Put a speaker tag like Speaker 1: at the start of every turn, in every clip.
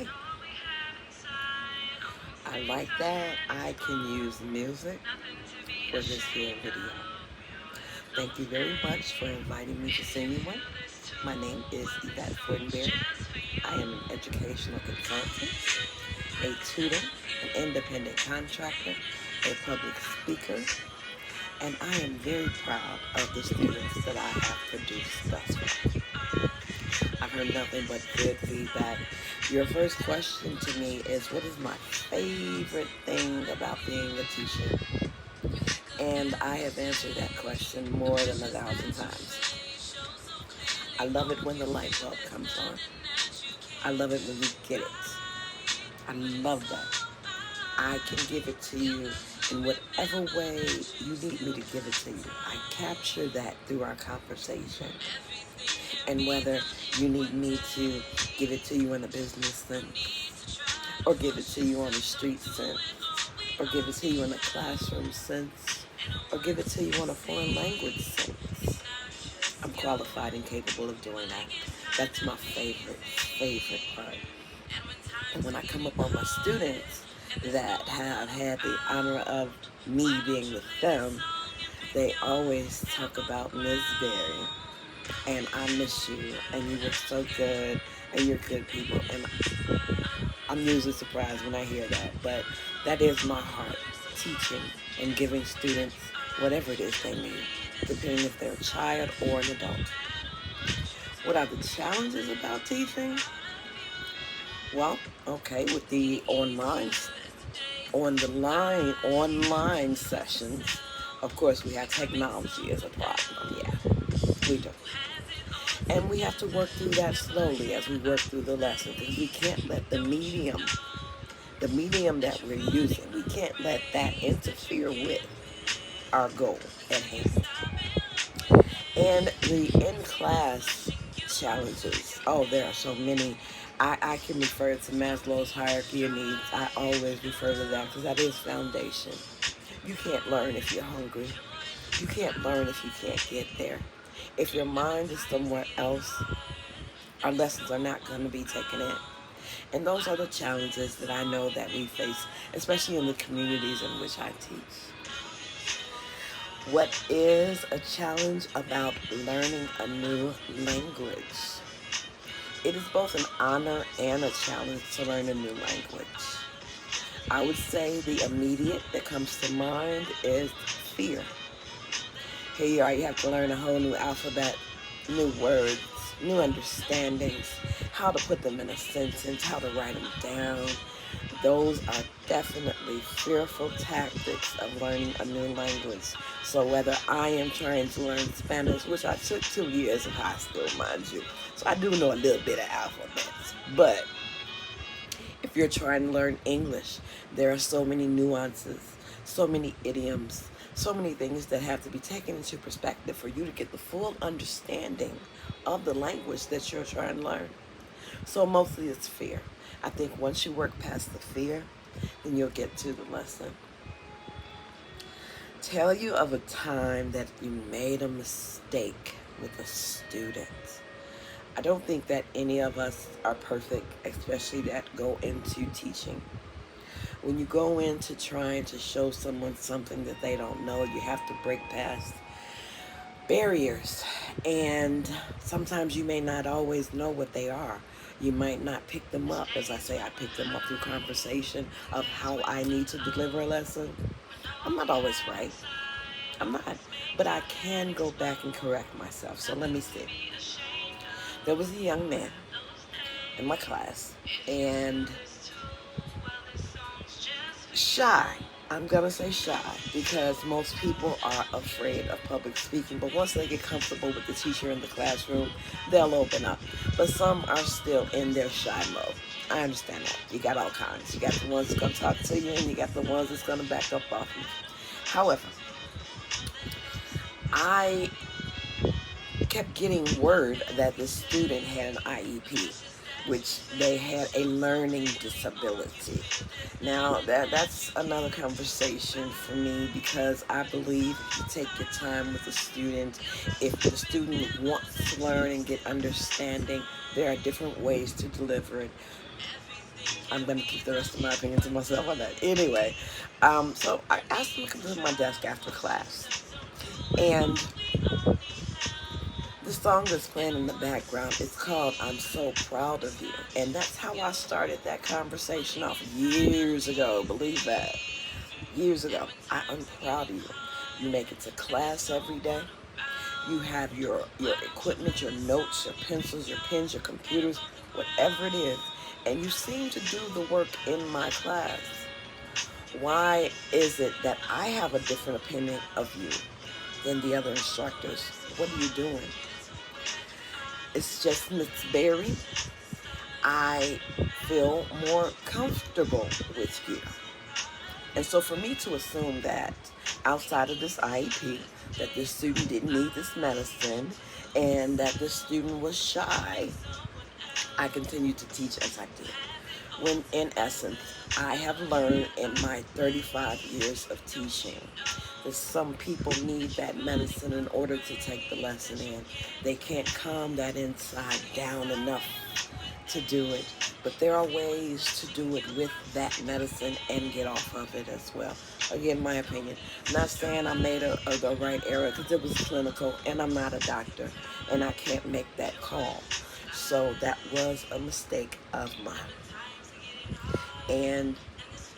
Speaker 1: Okay, I like that. I can use music for this here video. Thank you very much for inviting me to sing you one. My name is Yvette Fortenberry. I am an educational consultant, a tutor, an independent contractor, a public speaker, and I am very proud of the students that I have produced thus far. I've heard nothing but good feedback. Your first question to me is, what is my favorite thing about being a teacher? And I have answered that question more than 1,000 times. I love it when the light bulb comes on. I love it when you get it. I love that. I can give it to you in whatever way you need me to give it to you. I capture that through our conversation. And whether you need me to give it to you in a business sense, or give it to you on the street sense, or give it to you in a classroom sense, or give it to you on a foreign language sense, I'm qualified and capable of doing that. That's my favorite part. And when I come up on my students that have had the honor of me being with them, they always talk about Ms. Berry, and I miss you, and you were so good, and you're good people. And I'm usually surprised when I hear that, but that is my heart, teaching and giving students whatever it is they need, depending if they're a child or an adult. What are the challenges about teaching? Well, okay, with the online sessions, of course we have technology as a problem, yeah, we do. And we have to work through that slowly as we work through the lesson, because we can't let the medium that we're using, we can't let that interfere with our goal at hand. And the in-class challenges, oh, there are so many. I can refer to Maslow's hierarchy of needs. I always refer to that because that is foundation. You can't learn if you're hungry. You can't learn if you can't get there. If your mind is somewhere else, our lessons are not going to be taken in. And those are the challenges that I know that we face, especially in the communities in which I teach. What is a challenge about learning a new language? It is both an honor and a challenge to learn a new language. I would say the immediate that comes to mind is fear. Here you are, you have to learn a whole new alphabet, new words, new understandings, how to put them in a sentence, how to write them down. Those are definitely fearful tactics of learning a new language. So whether I am trying to learn Spanish, which I took 2 years of high school, mind you, so I do know a little bit of alphabets, but if you're trying to learn English, there are so many nuances, so many idioms, so many things that have to be taken into perspective for you to get the full understanding of the language that you're trying to learn. So mostly it's fear. I think once you work past the fear, then you'll get to the lesson. Tell you of a time that you made a mistake with a student. I don't think that any of us are perfect, especially that go into teaching. When you go into trying to show someone something that they don't know, you have to break past barriers. And sometimes you may not always know what they are. You might not pick them up. As I say, I pick them up through conversation of how I need to deliver a lesson. I'm not always right. I'm not. But I can go back and correct myself. So let me see. There was a young man in my class, and shy. I'm going to say shy because most people are afraid of public speaking. But once they get comfortable with the teacher in the classroom, they'll open up. But some are still in their shy mode. I understand that. You got all kinds. You got the ones that's going to talk to you, and you got the ones that's going to back up off you. However, I kept getting word that the student had an IEP, which they had a learning disability. Now, that's another conversation for me, because I believe if you take your time with the student, if the student wants to learn and get understanding, there are different ways to deliver it. I'm going to keep the rest of my opinion to myself on that. Anyway, so I asked him to come to my desk after class. And the song that's playing in the background is called I'm So Proud of You. And that's how I started that conversation off years ago. Believe that. Years ago. I'm proud of you. You make it to class every day. You have your equipment, your notes, your pencils, your pens, your computers, whatever it is. And you seem to do the work in my class. Why is it that I have a different opinion of you than the other instructors? What are you doing? It's just Miss Berry. I feel more comfortable with you. And so for me to assume that outside of this IEP, that this student didn't need this medicine and that this student was shy, I continued to teach as I did. When in essence, I have learned in my 35 years of teaching that some people need that medicine in order to take the lesson in. They can't calm that inside down enough to do it. But there are ways to do it with that medicine and get off of it as well. Again, my opinion. I'm not saying I made the right error because it was clinical and I'm not a doctor and I can't make that call. So that was a mistake of mine. And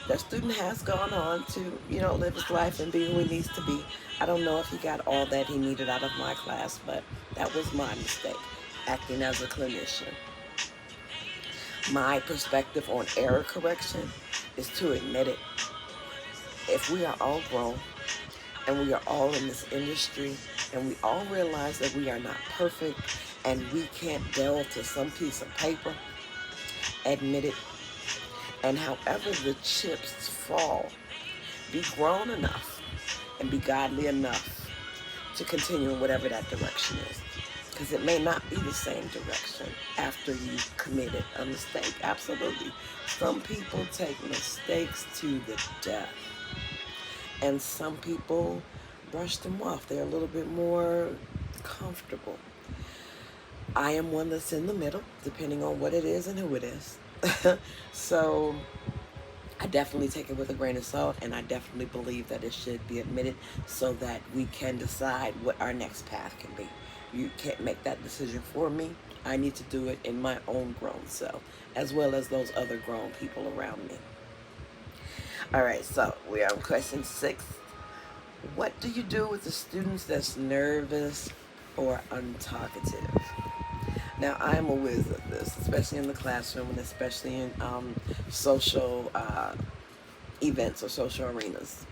Speaker 1: that student has gone on to, live his life and be who he needs to be. I don't know if he got all that he needed out of my class, but that was my mistake, acting as a clinician. My perspective on error correction is to admit it. If we are all grown and we are all in this industry and we all realize that we are not perfect and we can't delve to some piece of paper, admit it. And however the chips fall, be grown enough and be godly enough to continue in whatever that direction is. Because it may not be the same direction after you've committed a mistake. Absolutely. Some people take mistakes to the death. And some people brush them off. They're a little bit more comfortable. I am one that's in the middle, depending on what it is and who it is. So I definitely take it with a grain of salt, and I definitely believe that it should be admitted so that we can decide what our next path can be. You can't make that decision for me. I need to do it in my own grown self, as well as those other grown people around me. All right, so we are on question 6. What do you do with the students that's nervous or untalkative? Now, I'm a whiz at this, especially in the classroom and especially in social events or social arenas.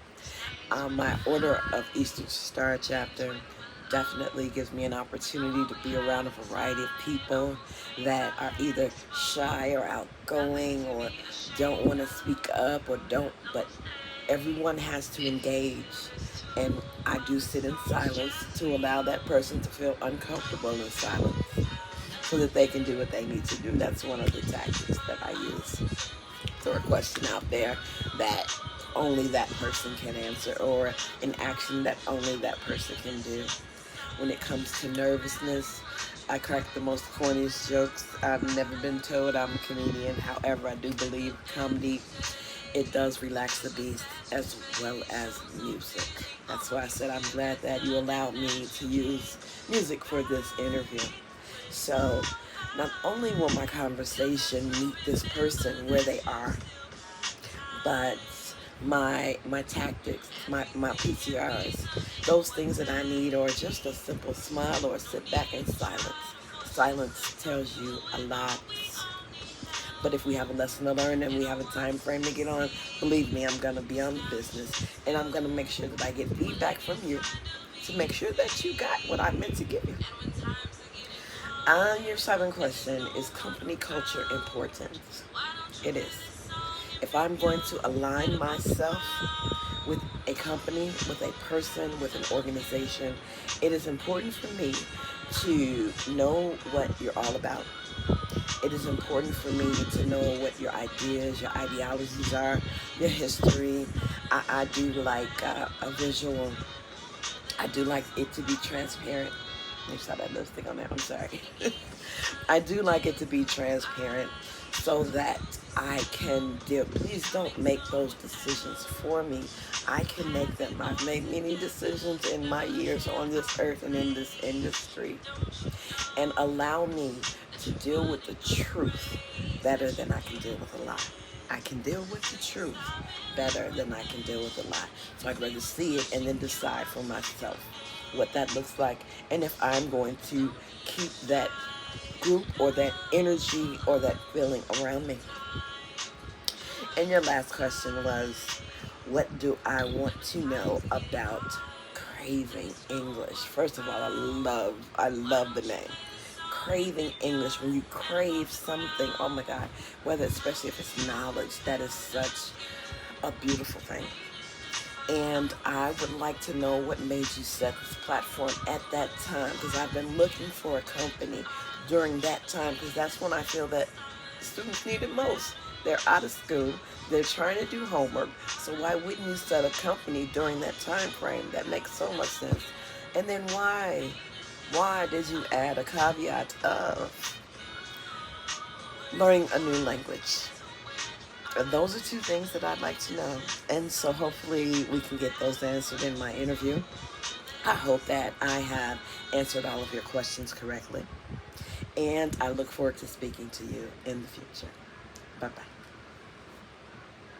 Speaker 1: My Order of Eastern Star chapter definitely gives me an opportunity to be around a variety of people that are either shy or outgoing or don't want to speak up but everyone has to engage. And I do sit in silence to allow that person to feel uncomfortable in silence, so that they can do what they need to do. That's one of the tactics that I use. Throw a question out there that only that person can answer, or an action that only that person can do. When it comes to nervousness, I crack the most corniest jokes. I've never been told I'm a comedian. However, I do believe comedy, it does relax the beast as well as music. That's why I said I'm glad that you allowed me to use music for this interview. So not only will my conversation meet this person where they are, but my tactics, my PTRs, those things that I need, or just a simple smile or sit back in silence. Silence tells you a lot. But if we have a lesson to learn and we have a time frame to get on, believe me, I'm going to be on the business. And I'm going to make sure that I get feedback from you to make sure that you got what I meant to give you. Your 7th question, is company culture important? It is. If I'm going to align myself with a company, with a person, with an organization, it is important for me to know what you're all about. It is important for me to know what your ideas, your ideologies are, your history. I do like a visual. I do like it to be transparent. You saw that lipstick on there. I'm sorry. I do like it to be transparent so that I can deal. Please don't make those decisions for me. I can make them. I've made many decisions in my years on this earth and in this industry. And allow me to deal with the truth better than I can deal with a lie. I can deal with the truth better than I can deal with a lie. So I'd rather see it and then decide for myself what that looks like, and if I'm going to keep that group or that energy or that feeling around me. And your last question was, what do I want to know about Craving English? First of all, I love the name. Craving English. When you crave something, oh my God, whether, especially if it's knowledge, that is such a beautiful thing. And I would like to know what made you set this platform at that time, because I've been looking for a company during that time, because that's when I feel that students need it most. They're out of school, they're trying to do homework, so why wouldn't you set a company during that time frame? That makes so much sense. And then why did you add a caveat of learning a new language? Those are two things that I'd like to know. And so hopefully we can get those answered in my interview. I hope that I have answered all of your questions correctly. And I look forward to speaking to you in the future. Bye-bye.